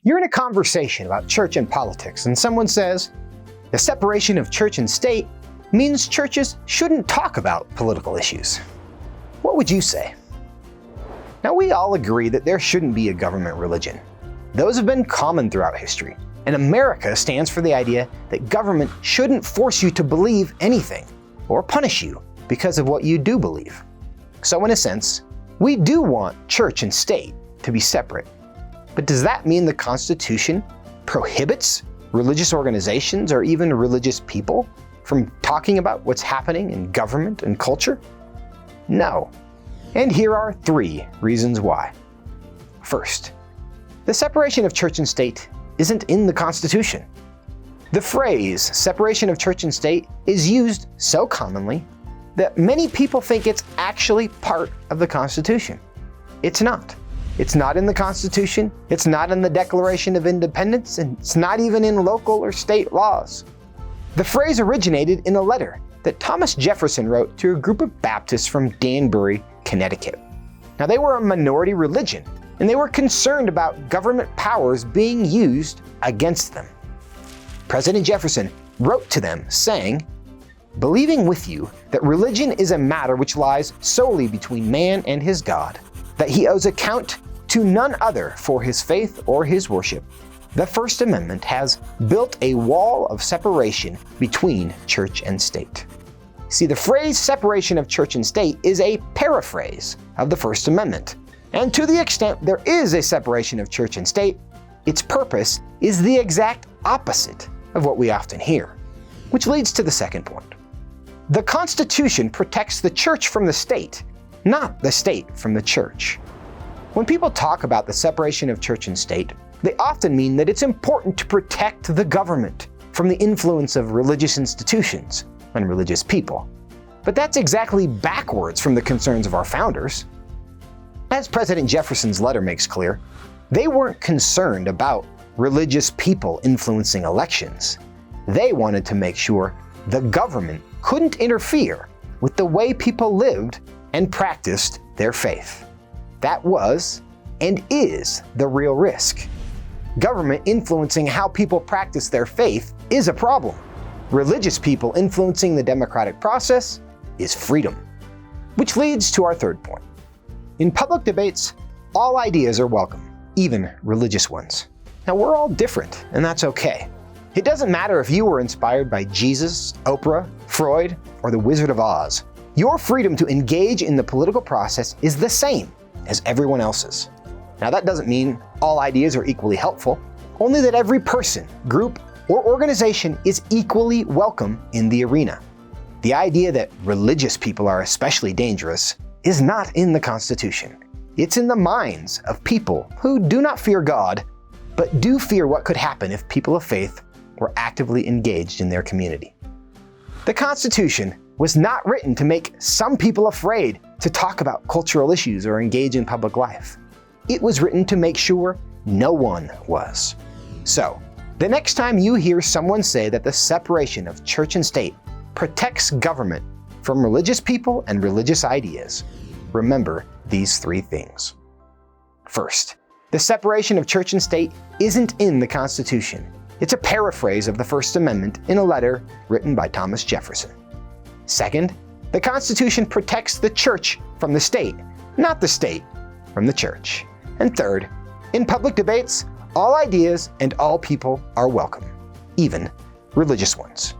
You're in a conversation about church and politics, and someone says, the separation of church and state means churches shouldn't talk about political issues. What would you say? Now, we all agree that there shouldn't be a government religion. Those have been common throughout history, and America stands for the idea that government shouldn't force you to believe anything or punish you because of what you do believe. So in a sense, we do want church and state to be separate. But does that mean the Constitution prohibits religious organizations or even religious people from talking about what's happening in government and culture? No. And here are 3 reasons why. First, the separation of church and state isn't in the Constitution. The phrase separation of church and state is used so commonly that many people think it's actually part of the Constitution. It's not. It's not in the Constitution, it's not in the Declaration of Independence, and it's not even in local or state laws. The phrase originated in a letter that Thomas Jefferson wrote to a group of Baptists from Danbury, Connecticut. Now, they were a minority religion, and they were concerned about government powers being used against them. President Jefferson wrote to them saying, "Believing with you that religion is a matter which lies solely between man and his God, that he owes account to none other for his faith or his worship, the First Amendment has built a wall of separation between church and state." See, the phrase separation of church and state is a paraphrase of the First Amendment. And to the extent there is a separation of church and state, its purpose is the exact opposite of what we often hear. Which leads to the second point. The Constitution protects the church from the state, not the state from the church. When people talk about the separation of church and state, they often mean that it's important to protect the government from the influence of religious institutions and religious people. But that's exactly backwards from the concerns of our founders. As President Jefferson's letter makes clear, they weren't concerned about religious people influencing elections. They wanted to make sure the government couldn't interfere with the way people lived and practiced their faith. That was and is the real risk. Government influencing how people practice their faith is a problem. Religious people influencing the democratic process is freedom. Which leads to our third point. In public debates, all ideas are welcome, even religious ones. Now, we're all different, and that's okay. It doesn't matter if you were inspired by Jesus, Oprah, Freud, or the Wizard of Oz. Your freedom to engage in the political process is the same as everyone else's. Now, that doesn't mean all ideas are equally helpful, only that every person, group, or organization is equally welcome in the arena. The idea that religious people are especially dangerous is not in the Constitution. It's in the minds of people who do not fear God, but do fear what could happen if people of faith were actively engaged in their community. The Constitution was not written to make some people afraid to talk about cultural issues or engage in public life. It was written to make sure no one was. So, the next time you hear someone say that the separation of church and state protects government from religious people and religious ideas, remember these 3 things. First, the separation of church and state isn't in the Constitution. It's a paraphrase of the First Amendment in a letter written by Thomas Jefferson. Second, the Constitution protects the church from the state, not the state from the church. And third, in public debates, all ideas and all people are welcome, even religious ones.